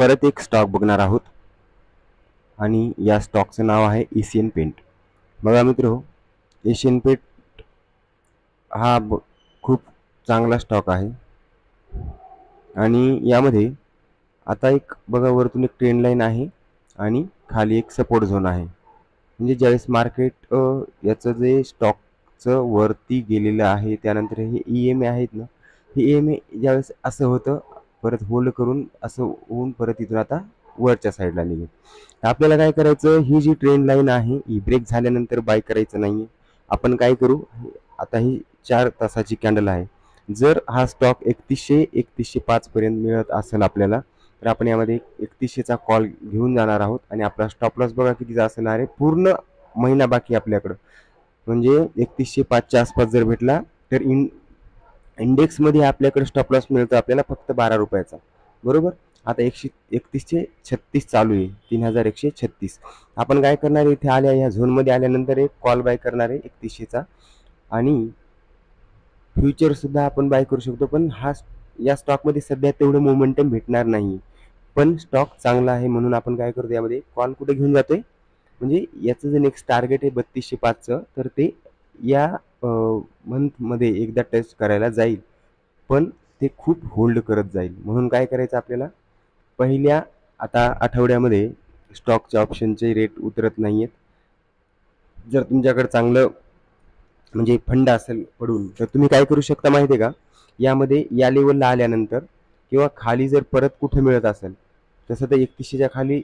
परत एक स्टॉक बघणार आहोत आणि या स्टॉकचं नाव आहे एशियन पेंट. बघा मित्र, एशियन पेंट हा खूप चांगला स्टॉक आहे आणि यामध्ये आता एक बघा वरतून एक ट्रेंड लाईन आहे आणि खाली एक सपोर्ट झोन आहे. म्हणजे ज्यावेळेस मार्केट याचं जे स्टॉकचं वरती गेलेलं आहे त्यानंतर हे EMA आहेत ना, हे EMA ज्यावेळेस असं होतं परत होल्ड करून असं होऊन परत इथून आता वरच्या साईडला निघेल. आपल्याला काय करायचं, ही जी ट्रेंड लाईन आहे ही ब्रेक झाल्यानंतर बाय करायचं नाहीये. आपण काय करू, आता ही 4 तासाची कॅन्डल आहे. जर हा स्टॉक 3100-3105 पर्यंत मिळत असेल आपल्याला, तर आपण यामध्ये 3100चा कॉल घेऊन जाणार आहोत आणि आपला स्टॉप लॉस बघा कितीचा असणार आहे. पूर्ण महिना बाकी आपल्याकडं, म्हणजे 3105च्या आसपास जर भेटला तर इंडेक्समध्ये आपल्याकडे स्टॉप लॉस मिळतो आपल्याला फक्त 12 रुपयाचा, बरोबर. आता 3136 चालू आहे, 3136. आपण काय करणार आहे, इथे आल्या ह्या झोनमध्ये आल्यानंतर एक कॉल बाय करणार आहे 3100चा आणि फ्युचर सुद्धा आपण बाय करू शकतो. पण या स्टॉकमध्ये सध्या तेवढं मोमेंटम भेटणार नाही, पण स्टॉक चांगला आहे म्हणून आपण काय करतो, यामध्ये कॉल कुठे घेऊन जातोय, म्हणजे याचं जे नेक्स्ट टार्गेट आहे 3205चं, तर ते या मंथमध्ये एकदा टेस्ट करायला जाईल, पण ते खूप होल्ड करत जाईल. म्हणून काय करायचं आपल्याला, पहिल्या आता आठवड्यामध्ये स्टॉकचे ऑप्शनचे रेट उतरत नाही आहेत. जर तुमच्याकडे चांगलं म्हणजे फंड असेल पडून, तर तुम्ही काय करू शकता माहिती आहे का, यामध्ये या लेवलला आल्यानंतर किंवा खाली जर परत कुठे मिळत असेल, तसं तर 3100च्या खाली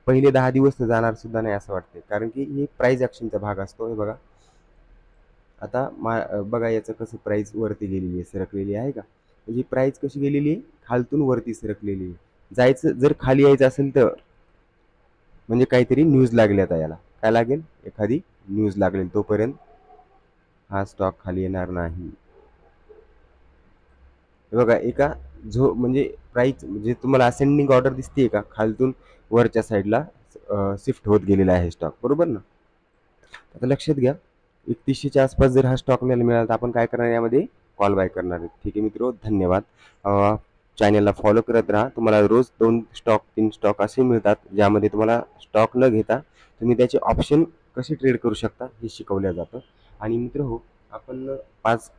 पहिले 10 दिवस तर जाणार सुद्धा नाही असं वाटते, कारण की हे प्राइस ॲक्शनचा भाग असतो. हे बघा आता बघा याचं कसं प्राइस वरती गेलेली आहे, सरकलेली आहे का, म्हणजे प्राइस कशी गेलेली आहे, खालतून वरती सरकलेली आहे. जायचं जर खाली यायचं असेल तर म्हणजे काहीतरी न्यूज लागली, आता याला काय लागेल, एखादी न्यूज लागेल, तोपर्यंत हा स्टॉक खाली येणार नाही. बघा एका म्हणजे प्राइस म्हणजे तुम्हाला असेंडिंग ऑर्डर दिसते का, खालतून वरच्या साईडला शिफ्ट होत गेलेला आहे स्टॉक, बरोबर ना. आता लक्षात घ्या, 3100च्या आसपास जर हा स्टॉक आपल्याला मिळाला तर आपण काय करणार, यामध्ये कॉल बाय करणार आहे. ठीक आहे मित्रो, धन्यवाद. चॅनलला फॉलो करत राहा. तुम्हाला रोज 2 स्टॉक 3 स्टॉक असे मिळतात ज्यामध्ये तुम्हाला स्टॉक न घेता तुम्ही त्याचे ऑप्शन कसे ट्रेड करू शकता हे शिकवलं जातं. आणि मित्र हो, आपण 5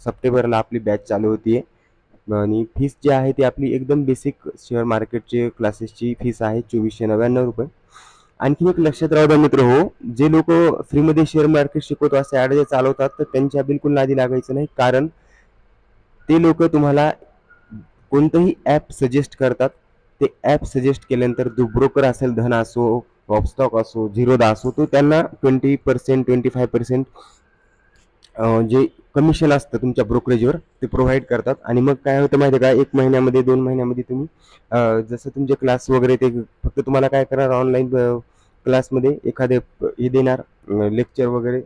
सप्टेंबरला आपली बॅच चालू होती आणि फीस जी आहे ती आपली एकदम बेसिक शेअर मार्केटचे क्लासेसची फीस आहे 2499 रुपये. आणखी एक लक्षात राहू द्या मित्र हो, जे लोक फ्रीमध्ये शेअर मार्केट शिकवतो असे ॲड जे चालवतात, तर त्यांच्या बिलकुल नादी लागायचं नाही, कारण ते लोक तुम्हाला कोणतंही ॲप सजेस्ट करतात. ते ॲप सजेस्ट केल्यानंतर जो ब्रोकर असेल, धन असो, टॉपस्टॉक असो, झिरोदा असो, तो त्यांना 20% 25% जे कमिशन असतं तुमच्या ब्रोकरेजवर ते प्रोव्हाइड करतात. आणि मग काय होतं माहिती आहे का, 1 महिन्यामध्ये 2 महिन्यामध्ये तुम्ही जसं तुमचे क्लास वगैरे ते फक्त तुम्हाला काय करणार, ऑनलाईन क्लासमध्ये एखादे हे देणार लेक्चर वगैरे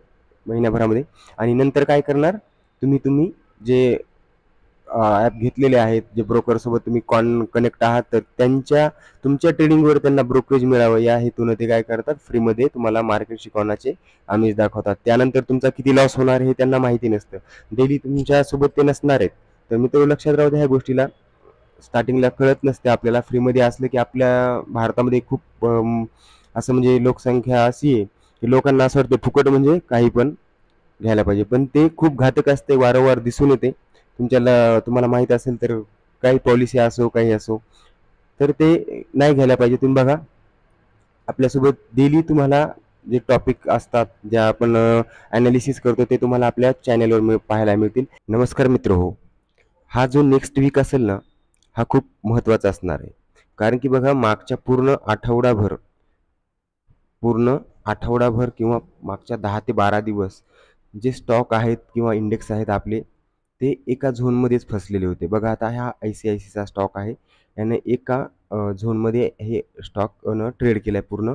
महिन्याभरामध्ये, आणि नंतर काय करणार, तुम्ही जे ॲप घेतलेले आहेत, जे ब्रोकरसोबत तुम्ही कनेक्ट आहात, तर तुमच्या ट्रेडिंगवर त्यांना ब्रोकरेज मिळावं या हेतून ते काय करतात, फ्रीमध्ये तुम्हाला मार्केट शिकवण्याचे आमिष दाखवतात. त्यानंतर तुमचा किती लॉस होणार हे त्यांना माहिती नसतं, डेली तुमच्यासोबत ते नसणार आहेत. तर मित्र लक्षात राहू द्या, ह्या गोष्टीला स्टार्टिंगला कळत नसते आपल्याला. फ्रीमध्ये असलं की आपल्या भारतामध्ये खूप असं म्हणजे लोकसंख्या अशी आहे की लोकांना असं वाटतं फुकट म्हणजे काही पण घ्यायला पाहिजे, पण ते खूप घातक असते, वारंवार दिसून येते. तुम्हाला माहित असेल तर, काही पॉलिसी असो काही असो, तर ते नाही घ्यायला पाहिजे. तुम्ही बघा आपल्यासोबत डेली तुम्हाला जे टॉपिक असतात, जे आपण ॲनालिसिस करतो, ते तुम्हाला आपल्या चॅनलवर पाहायला मिळतील. नमस्कार मित्र हो, हा जो नेक्स्ट वीक असेल ना, हा खूप महत्त्वाचा असणार आहे. कारण की बघा मागच्या पूर्ण आठवडाभर किंवा मागच्या 10 ते 12 दिवस जे स्टॉक आहेत किंवा इंडेक्स आहेत आपले, ते एका झोनमध्येच फसलेले होते. बघा आता हा ICICIचा स्टॉक आहे, याने एका झोनमध्ये हे स्टॉकनं ट्रेड केलं आहे. पूर्ण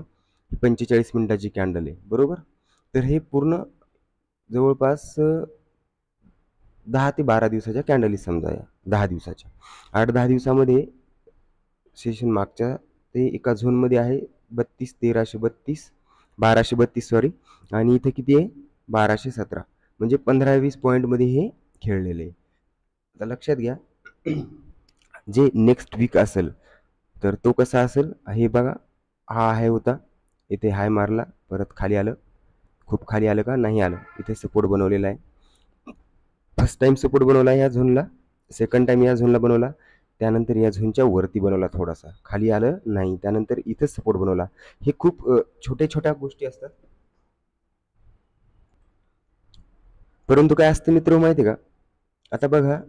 45 मिनिटाची कॅन्डल आहे, बरोबर. तर हे पूर्ण जवळपास 10 ते 12 दिवसाच्या कॅन्डल समजा, या 10 दिवसाच्या 8-10 दिवसामध्ये सेशन मागच्या ते एका झोनमध्ये आहे 1232 सॉरी, आणि इथे किती आहे 1217, म्हणजे 15-20 पॉईंटमध्ये हे खेळलेले आहे. आता लक्षात घ्या, जे नेक्स्ट वीक असेल तर तो कसा असेल हे बघा, हा हाय होता, इथे हाय मारला, परत खाली आलं, खूप खाली आलं का नाही आलं, इथे सपोर्ट बनवलेला आहे. फर्स्ट टाइम सपोर्ट बनवला या झोनला, सेकंड टाइम या झोनला बनवला, त्यानंतर या झोनच्या वरती बनवला, थोडासा खाली आलं नाही, त्यानंतर इथेच सपोर्ट बनवला. हे खूप छोट्या छोट्या गोष्टी असतात, परंतु काय असतं मित्र माहिती आहे का, आता बघा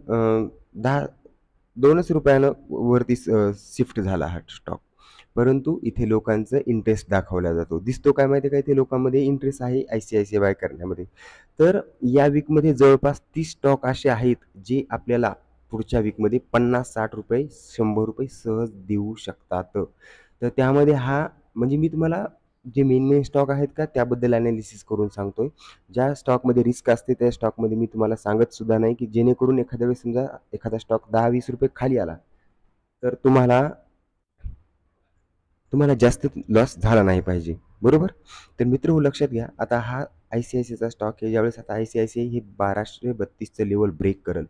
2च रुपयानं वरती शिफ्ट झाला हा स्टॉक, परंतु इथे लोकांचं इंटरेस्ट दाखवला जातो. दिसतो काय माहिती आहे का, इथे लोकांमध्ये इंटरेस्ट आहे ICICI बाय करण्यामध्ये. तर या वीकमध्ये जवळपास 30 स्टॉक असे आहेत जे आपल्याला पुढच्या वीकमध्ये ₹50-60, ₹100 सहज देऊ शकतात. तर त्यामध्ये हा म्हणजे मी तुम्हाला जे मेन स्टॉक आहेत का त्याबद्दल ॲनालिसिस करून सांगतोय. ज्या स्टॉकमध्ये रिस्क असते त्या स्टॉकमध्ये मी तुम्हाला सांगत सुद्धा नाही, की जेणेकरून एखाद्या वेळेस समजा एखादा स्टॉक ₹10-20 खाली आला, तर तुम्हाला जास्त लॉस झाला नाही पाहिजे, बरोबर? तर मित्रहो लक्षात घ्या, आता हा ICICIचा स्टॉक आहे. ज्यावेळेस आता ICICI हे 1232चं लेवल ब्रेक करेल.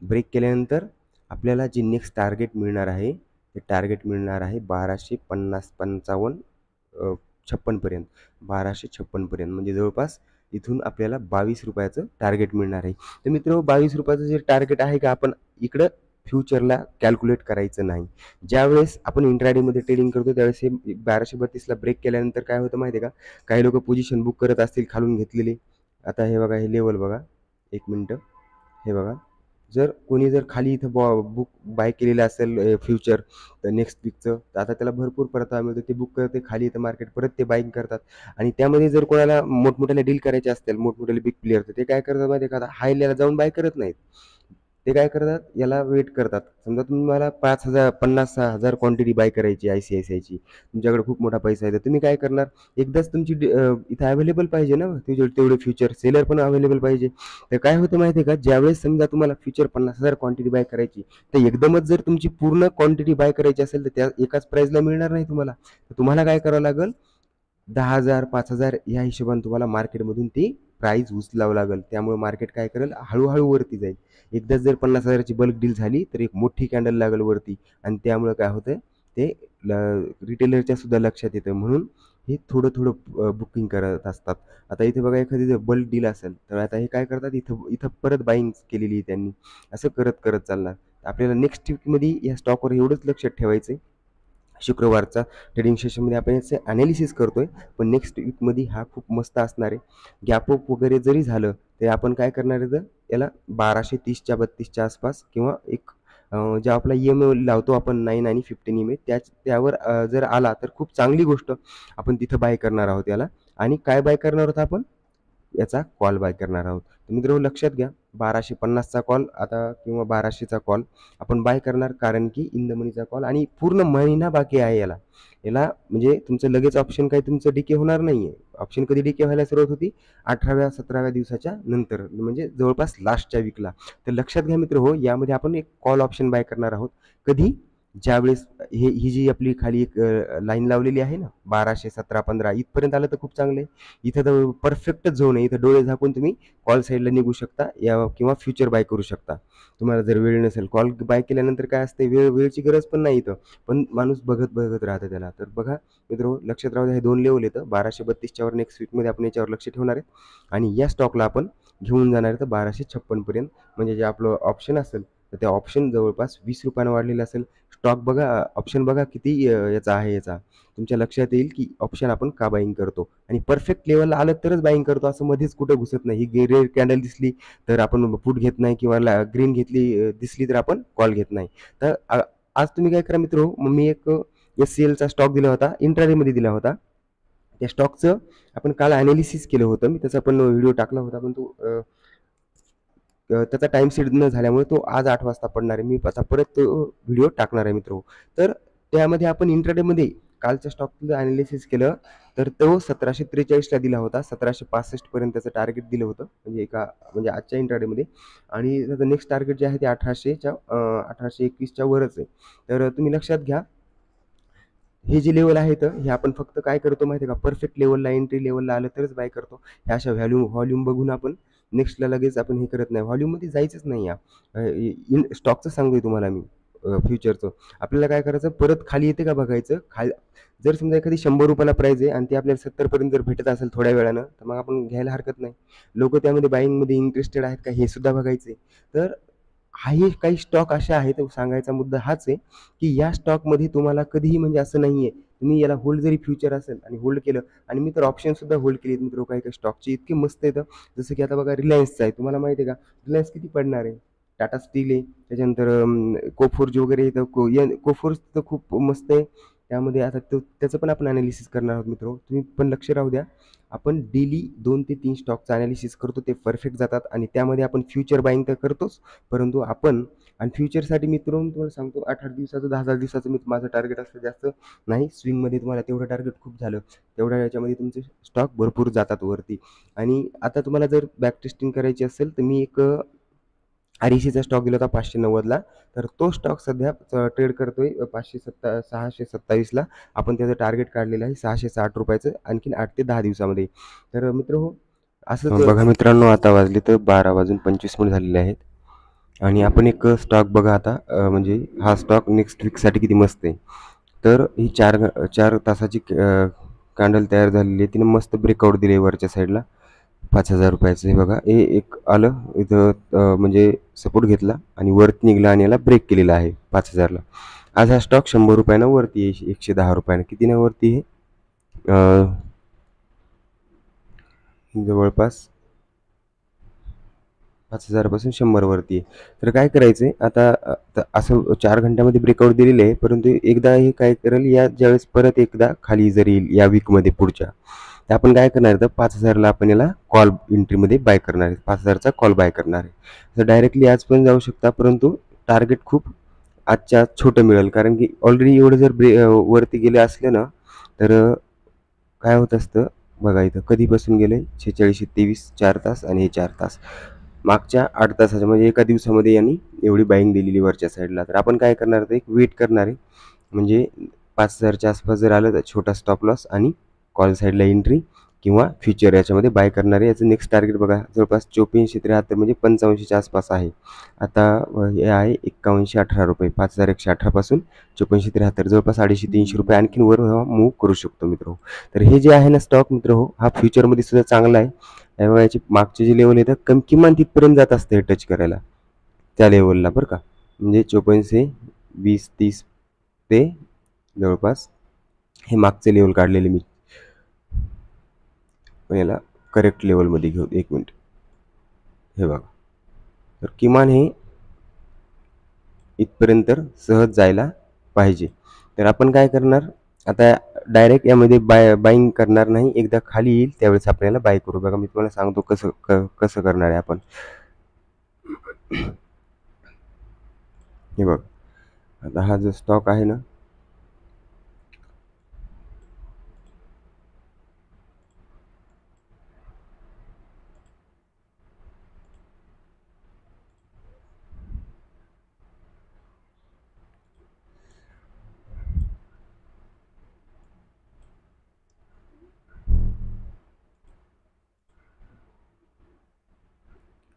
ब्रेक केल्यानंतर आपल्याला जे नेक्स्ट टार्गेट मिळणार आहे, ते टार्गेट मिळणार आहे 1250-55 56 पर्यंत. 1256 पर्यंत म्हणजे जवळपास इथून आपल्याला ₹22चं टार्गेट मिळणार आहे. तर मित्रांनो, ₹22चं जे टार्गेट आहे का, आपण इकडं फ्युचरला कॅल्क्युलेट करायचं नाही. ज्यावेळेस आपण इंट्राडेमध्ये ट्रेडिंग करतो त्यावेळेस हे 1232ला ब्रेक केल्यानंतर काय होतं माहिती आहे का, काही लोकं पोझिशन बुक करत असतील खालून घेतलेली. आता हे बघा, हे लेवल बघा, 1 मिनिटं, हे बघा. जर कोणी जर खाली इथं बुक बाय केलेलं असेल फ्युचर नेक्स्ट वीकचं, तर आता त्याला भरपूर परतावा मिळतो. ते बुक करते, खाली येतं मार्केट, परत ते बाईंग करतात. आणि त्यामध्ये जर कोणाला मोठमोठ्याला डील करायचे असतील, मोठमोठ्याले बिग प्लेयर, तर ते काय करतात माहिती आहे का, हाय लेवलला जाऊन बाय करत नाहीत. ते काय करतात, याला वेट करतात. समजा तुम्हाला 5,000 50,000 क्वांटिटी बाय करायची ICICIची, तुमच्याकडे खूप मोठा पैसा आहे, तर तुम्ही काय करणार, एकदाच तुमची इथं अवेलेबल पाहिजे ना, तेवढे फ्युचर सेलर पण अवेलेबल पाहिजे. तर काय होतं माहिती आहे का, ज्यावेळेस समजा तुम्हाला फ्युचर 50,000 क्वांटिटी बाय करायची, तर एकदमच जर तुमची पूर्ण क्वांटिटी बाय करायची असेल, तर त्या एकाच प्राईजला मिळणार नाही तुम्हाला. तर तुम्हाला काय करावं लागेल, 10,000 5,000 या हिशोबाने तुम्हाला मार्केटमधून ती प्राईज उचलावं लागेल. त्यामुळे मार्केट काय करेल, हळूहळू वरती जाईल. एकदाच जर 50,000ची बल्क डील झाली, तर एक मोठी कॅन्डल लागेल वरती, आणि त्यामुळे काय होतं, ते रिटेलरच्या सुद्धा लक्षात येतं. म्हणून हे थोडं थोडं बुकिंग करत असतात. आता इथे बघा, एखादी जर बल्क डील असेल, तर आता हे काय करतात, इथं इथं परत बाईंग केलेली आहे त्यांनी, असं करत करत चालणार. आपल्याला नेक्स्ट वीकमध्ये या स्टॉकवर एवढंच लक्षात ठेवायचं आहे. शुक्रवारचा ट्रेडिंग सेशनमध्ये आपण याचं ॲनालिसिस करतोय, पण नेक्स्ट वीकमध्ये हा खूप मस्त असणार आहे. गॅप अप वगैरे जरी झालं, तरी आपण काय करणार आहे, तर याला 1230च्या 32च्या आसपास, किंवा एक जो आपला EMA लावतो आपण 9 आणि 15 EMA, त्यावर जर आला तर खूप चांगली गोष्ट. आपण तिथं बाय करणार आहोत याला. आणि काय बाय करणार आहोत आपण, याचा कॉल बाय करणार आहोत. तर मित्रांनो लक्षात घ्या, 1250चा कॉल आता, किंवा 1200चा कॉल आपण बाय करणार, कारण की इन द मनीचा कॉल, आणि पूर्ण महिना बाकी आहे याला. याला म्हणजे तुमचं लगेच ऑप्शन काही तुमचं डिके होणार नाही आहे. ऑप्शन कधी डिके व्हायला सुरुवात होती, 18व्या-17व्या दिवसाच्या नंतर, म्हणजे जवळपास लास्टच्या वीकला. तर लक्षात घ्या मित्र हो, यामध्ये आपण एक कॉल ऑप्शन बाय करणार आहोत. कधी, ज्यावेळेस ही जी आपली खाली एक लाईन लावलेली आहे ना, 1217-15 इथपर्यंत आलं तर खूप चांगलं आहे. इथं तर परफेक्ट झोन आहे. इथं डोळे झाकून तुम्ही कॉल साईडला निघू शकता, या किंवा फ्युचर बाय करू शकता. तुम्हाला जर वेळ नसेल, कॉल बाय केल्यानंतर काय असते, वेळेची गरज पण नाही इथं, पण माणूस बघत बघत राहतं त्याला. तर बघा मित्रांनो, लक्षात राहू द्या, हे 2 लेवल येतं 1232च्या वर. नेक्स्ट वीकमध्ये आपण याच्यावर लक्ष ठेवणार आहे, आणि या स्टॉकला आपण घेऊन जाणार आहे तर 1256 पर्यंत. म्हणजे जे आपलं ऑप्शन असेल, तर ते ऑप्शन जवळपास ₹20 वाढलेलं असेल. स्टॉक बघा, ऑप्शन बघा किती याचा आहे, याचा तुमच्या लक्षात येईल की ऑप्शन आपण का बाईंग करतो, आणि परफेक्ट लेवलला आलं तरच बाईंग करतो, असं मध्येच कुठं घुसत नाही. ही रेड कॅन्डल दिसली तर आपण पुट घेत नाही, किंवा ग्रीन घेतली दिसली तर आपण कॉल घेत नाही. तर आज तुम्ही काय करा मित्र, मग मी एक SCLचा स्टॉक दिला होता, इंट्राडेमध्ये दिला होता. त्या स्टॉकचं आपण काल ॲनालिसिस केलं होतं, मी त्याचा पण व्हिडिओ टाकला होता, पण तो त्याचा टाईम सेट न झाल्यामुळे तो आज 8 वाजता पडणार आहे. मी आता परत तो व्हिडिओ टाकणार आहे मित्र. तर त्यामध्ये आपण इंट्राडेमध्ये कालच्या स्टॉकचं ॲनालिसिस केलं, तर तो 1743ला दिला होता. 1765 पर्यंत त्याचं टार्गेट दिलं होतं, म्हणजे आजच्या इंट्राडेमध्ये. आणि त्याचं नेक्स्ट टार्गेट जे आहे ते 1821च्या वरच आहे. तर तुम्ही लक्षात घ्या, हे जे लेवल आहेत, हे आपण फक्त काय करतो माहिती आहे का, परफेक्ट लेवलला, एंट्री लेवलला आलं तरच बाय करतो. ह्या अशा व्हॉल्यूम बघून आपण नेक्स्टला लगेच आपण हे करत नाही. व्हॉल्यूममध्ये जायचंच नाही. या स्टॉकचं सांगतोय तुम्हाला मी. फ्युचरचं. आपल्याला काय करायचं, परत खाली येते का बघायचं. जर समजा एखादी 100 रुपयाला प्राईज आहे आणि ती आपल्याला 70 पर्यंत जर भेटत असेल थोड्या वेळानं, तर मग आपण घ्यायला हरकत नाही. लोक त्यामध्ये बाईंगमध्ये इंटरेस्टेड आहेत का हे सुद्धा बघायचे. तर हे काही स्टॉक असे आहेत, सांगायचा मुद्दा हाच आहे की या स्टॉकमध्ये तुम्हाला कधीही म्हणजे असं नाहीये, तुम्ही याला होल्ड जरी फ्युचर असेल आणि होल्ड केलं, आणि मी तर ऑप्शन सुद्धा होल्ड केली मित्र, काही काही स्टॉकची इतकी मस्त येतं. जसं की आता बघा रिलायन्सचं आहे, तुम्हाला माहिती आहे का रिलायन्स किती पडणार आहे. टाटा स्टील आहे, त्याच्यानंतर कोफोर्ज वगैरे येतं. कोफोर्ज तर खूप मस्त आहे. त्यामध्ये आता त्याचं पण आपण अनालिसिस करणार आहोत मित्र, तुम्ही पण लक्ष राहू द्या. आपण डेली 2 ते 3 स्टॉकचं अनालिसिस करतो, ते परफेक्ट जातात आणि त्यामध्ये आपण फ्युचर बाईंग तर करतोच, परंतु आपण आणि फ्युचरसाठी मित्र तुम्हाला सांगतो 8-8 दिवसाचं 10-10 दिवसाचं मी माझं टार्गेट असतं, जास्त नाही. स्विंगमध्ये तुम्हाला तेवढं टार्गेट खूप झालं, तेवढ्या याच्यामध्ये तुमचे स्टॉक भरपूर जातात वरती. आणि आता तुम्हाला जर बॅक टेस्टिंग करायची असेल तर मी एक आरिशीचा स्टॉक दिला होता 590ला, तर तो स्टॉक सध्या ट्रेड करतोय 627ला. आपण त्याचं टार्गेट काढलेलं आहे 660 रुपयाचं, आणखीन 8 ते 10 दिवसामध्ये. तर मित्र हो असंच बघा मित्रांनो, आता वाजले तर 12:25 झालेले आहेत आणि आपण एक स्टॉक बघा आता, म्हणजे हा स्टॉक नेक्स्ट वीकसाठी किती मस्त आहे. तर ही 4 तासाची कॅन्डल तयार झालेली आहे, तिने मस्त ब्रेकआउट दिले वरच्या साईडला 5,000 रुपयाचं. हे बघा, हे एक आलं इथं, म्हणजे सपोर्ट घेतला आणि वरती निघला आणि याला ब्रेक केलेला आहे 5,000ला. आज हा स्टॉक 100 रुपयानं वरती आहे, 110 रुपयानं कितीनं वरती आहे, जवळपास 5,000 पासून 100 वरती आहे. तर काय करायचं आहे आता, असं 4 घंट्यामध्ये ब्रेकआउट दिलेलं आहे, परंतु एकदा हे काय करेल, या ज्यावेळेस परत एकदा खाली जर येईल या वीकमध्ये पुढच्या, तर आपण काय करणार आहे, तर 5,000ला आपण याला कॉल एंट्रीमध्ये बाय करणार आहे, 5,000चा कॉल बाय करणार आहे. तर डायरेक्टली आज पण जाऊ शकता, परंतु टार्गेट खूप आजच्या छोटं मिळेल, कारण की ऑलरेडी एवढं जर वरती गेले असले ना, तर काय होत असतं बघा, इथं कधीपासून गेले 46-23 4 तास आणि हे 4 तास, मागच्या 8 तासाच्या म्हणजे एका दिवसामध्ये यांनी एवढी बाईंग दिलेली वरच्या साईडला. तर आपण काय करणार, तर एक वेट करणार आहे, म्हणजे 5,000च्या आसपास जर आलं तर छोटा स्टॉप लॉस आणि कॉल साईडला एंट्री किंवा फ्युचर याच्यामध्ये बाय करणार आहे. याचं नेक्स्ट टार्गेट बघा जवळपास 8473 म्हणजे 85च्या आसपास आहे. आता हे आहे 8118 रुपये, 5,118 पासून 8473 जवळपास 250-300 रुपये आणखीन वर मूव्ह करू शकतो मित्र. तर हे जे आहे ना स्टॉक मित्र हो, हा फ्युचरमध्ये सुद्धा चांगला आहे. त्यामुळे याची मागचे जे लेवल येतं किमान तिथपर्यंत जात असते टच करायला, त्या लेवलला बरं का, म्हणजे 2420-30 ते जवळपास हे मागचे लेवल काढलेले मी, पण याला करेक्ट लेवलमध्ये घेऊ 1 मिनिट. हे बघा, तर किमान हे इथपर्यंत सहज जायला पाहिजे. तर आपण काय करणार आता, डायरेक्ट यामध्ये बाईंग करणार नाही, एकदा खाली येईल त्यावेळेस आपल्याला बाय करू. बघा मी तुम्हाला सांगतो कसं करणार आहे आपण. हे बघ, आता हा जो स्टॉक आहे ना,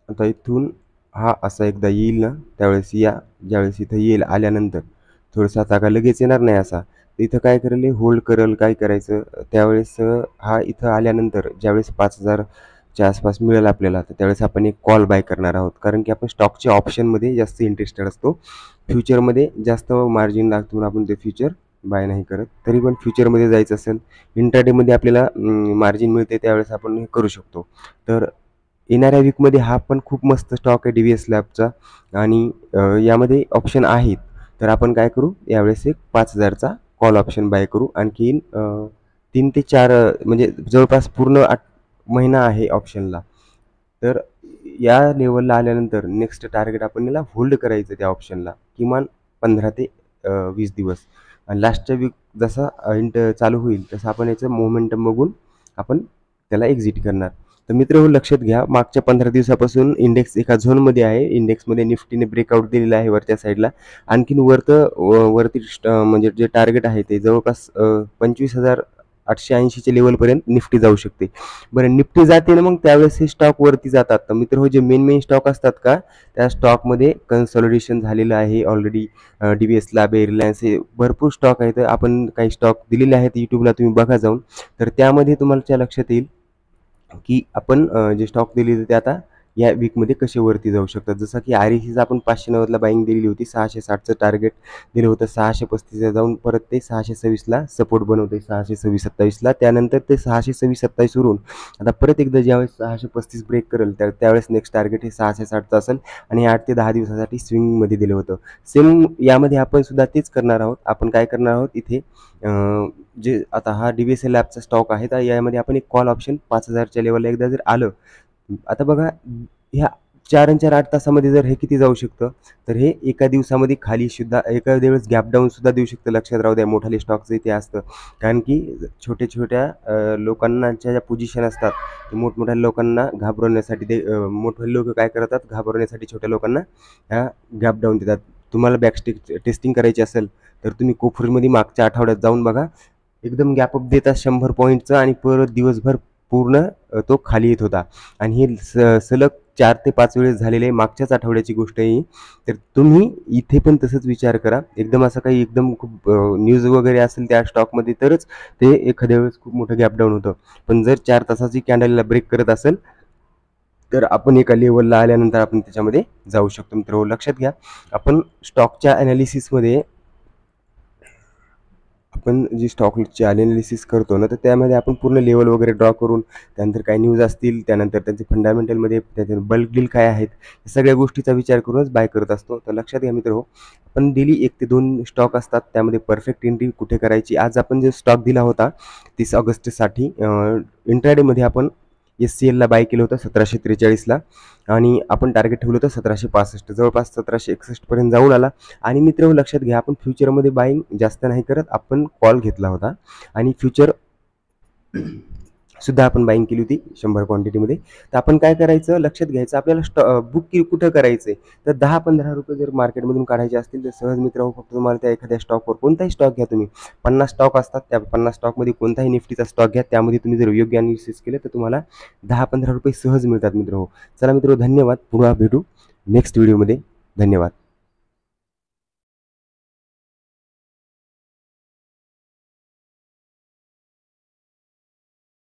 आता इथून हा असा एकदा येईल ना, त्यावेळेस ज्यावेळेस इथं येईल आल्यानंतर थोडंसं, आता का लगेच येणार नाही असा, इथं काय करेल, होल्ड करेल. काय करायचं त्यावेळेस, हा इथं आल्यानंतर ज्यावेळेस 5,000च्या आसपास मिळेल आपल्याला, तर त्यावेळेस आपण एक कॉल बाय करणार आहोत, कारण की आपण स्टॉकच्या ऑप्शनमध्ये जास्त इंटरेस्टेड असतो. फ्युचरमध्ये जास्त मार्जिन लागतो म्हणून आपण ते फ्युचर बाय नाही करत. तरी पण फ्युचरमध्ये जायचं असेल, इंट्राडेमध्ये आपल्याला मार्जिन मिळते, त्यावेळेस आपण हे करू शकतो. तर येणाऱ्या वीकमध्ये हा पण खूप मस्त स्टॉक आहे DVS लॅबचा, आणि यामध्ये ऑप्शन आहेत. तर आपण काय करू, यावेळेस एक 5,000चा कॉल ऑप्शन बाय करू. आणखीन 3 ते 4 म्हणजे जवळपास पूर्ण 8 महिना आहे ऑप्शनला. तर या लेवलला आल्यानंतर नेक्स्ट टार्गेट आपण याला होल्ड करायचं त्या ऑप्शनला किमान 15 ते 20 दिवस, आणि लास्टच्या वीक जसा चालू होईल तसं आपण याचं मोमेंटम बघून आपण त्याला एक्झिट करणार. तर मित्र हो, लक्षात घ्या, मागच्या 15 दिवसापासून इंडेक्स एका झोनमध्ये आहे. इंडेक्समध्ये निफ्टीने ब्रेकआउट दिलेला आहे वरच्या साईडला. आणखीन वरती म्हणजे जे टार्गेट आहे ते जवळपास 25,000 880च्या लेवलपर्यंत निफ्टी जाऊ शकते. बरं निफ्टी जाते ना, मग त्यावेळेस हे स्टॉक वरती जातात. तर मित्र हो, जे मेन स्टॉक असतात का, त्या स्टॉकमध्ये कन्सॉलिडेशन झालेलं आहे ऑलरेडी. DBS Lab आहे, रिलायन्स आहे, भरपूर स्टॉक आहेत. आपण काही स्टॉक दिलेले आहेत यूट्यूबला, तुम्ही बघा जाऊन. तर त्यामध्ये तुमच्या लक्षात येईल की आपण जे स्टॉक दिले होते ते आता या वीकमध्ये कसे वरती जाऊ शकतात. जसं की RECचा आपण 590ला बाईंग दिलेली होती, 660चं टार्गेट दिलं होतं, 635ला जाऊन परत ते 626ला सपोर्ट बनवते, 626-27ला. त्यानंतर ते 626-27 वरून आता परत एकदा ज्यावेळेस 635 ब्रेक करेल त्यावेळेस नेक्स्ट टार्गेट हे 660चं असेल आणि 8 ते 10 दिवसासाठी स्विंगमध्ये दिलं होतं. सेम यामध्ये आपण सुद्धा तेच करणार आहोत. आपण काय करणार आहोत इथे, जे आता हा DBS Labचा स्टॉक आहे, तर यामध्ये आपण एक कॉल ऑप्शन 5000च्या लेवलला एकदा जर आलं, आता बघा ह्या 4 आणि 4 8 तासामध्ये जर हे किती जाऊ शकतं, तर हे एका दिवसामध्ये खाली सुद्धा एका दिवस गॅप डाऊन सुद्धा देऊ शकतं. लक्षात राहू द्या, मोठाले स्टॉकचं इथे असतं. कारण की छोट्या लोकांच्या ज्या पोझिशन असतात, ते मोठमोठ्या लोकांना घाबरवण्यासाठी ते मोठे लोक काय करतात, घाबरवण्यासाठी छोट्या लोकांना ह्या गॅप डाऊन देतात. तुम्हाला टेस्टिंग करायची असेल तर तुम्ही कोफरीमध्ये मागच्या आठवड्यात जाऊन बघा, एकदम गॅपअप देतात 100 पॉईंटचं आणि परत दिवसभर पूर्ण तो खाली येत होता. आणि हे सलग 4 ते 5 वेळेस झालेले आहे. मागच्याच आठवड्याची गोष्ट आहे ही. तर तुम्ही इथे पण तसंच विचार करा. एकदम असं काही एकदम खूप न्यूज वगैरे असेल त्या स्टॉकमध्ये तरच ते एखाद्या वेळेस खूप मोठं गॅप डाऊन होतं. पण जर 4 तासाची कॅन्डलला ब्रेक करत असेल तर आपण एका लेवलला आल्यानंतर आपण त्याच्यामध्ये जाऊ शकतो. मित्रांनो लक्षात घ्या, आपण स्टॉकच्या ॲनालिसिसमध्ये आपण जी स्टॉकची ॲनालिसिस करतो ना, तर त्यामध्ये आपण पूर्ण लेवल वगैरे ड्रॉ करून, त्यानंतर काय न्यूज असतील, त्यानंतर त्यांचे फंडामेंटलमध्ये त्याचे बल्क डील काय आहेत, या सगळ्या गोष्टीचा विचार करूनच बाय करत असतो. तर लक्षात घ्या मित्रांनो, आपण डेली 1 ते 2 स्टॉक असतात, त्यामध्ये परफेक्ट एंट्री कुठे करायची. आज आपण जो स्टॉक दिला होता 30 ऑगस्टसाठी, इंट्राडेमध्ये आपण SCLला बाय केलं होतं 1743ला आणि आपण टार्गेट ठेवलं होतं 1765, जवळपास 1761 पर्यंत जाऊन आला. आणि मित्र लक्षात घ्या, आपण फ्युचरमध्ये बाईंग जास्त नाही करत, आपण कॉल घेतला होता आणि फ्युचर सुद्धा आपण बाईंग केली होती 100 क्वांटिटीमध्ये. तर आपण काय करायचं, लक्षात घ्यायचं, आपल्याला बुक कुठं करायचं आहे, तर 10-15 रुपये जर मार्केटमधून काढायचे असतील तर सहज मित्र फक्त तुम्हाला त्या एखाद्या स्टॉकवर, कोणताही स्टॉक घ्या तुम्ही, 50 स्टॉक असतात, त्या 50 स्टॉकमध्ये कोणताही निफ्टीचा स्टॉक घ्या, त्यामध्ये तुम्ही जर योग्य ॲनालिसिस केलं तर तुम्हाला 10-15 रुपये सहज मिळतात मित्र. चला मित्र, धन्यवाद. पुन्हा भेटू नेक्स्ट व्हिडिओमध्ये. धन्यवाद.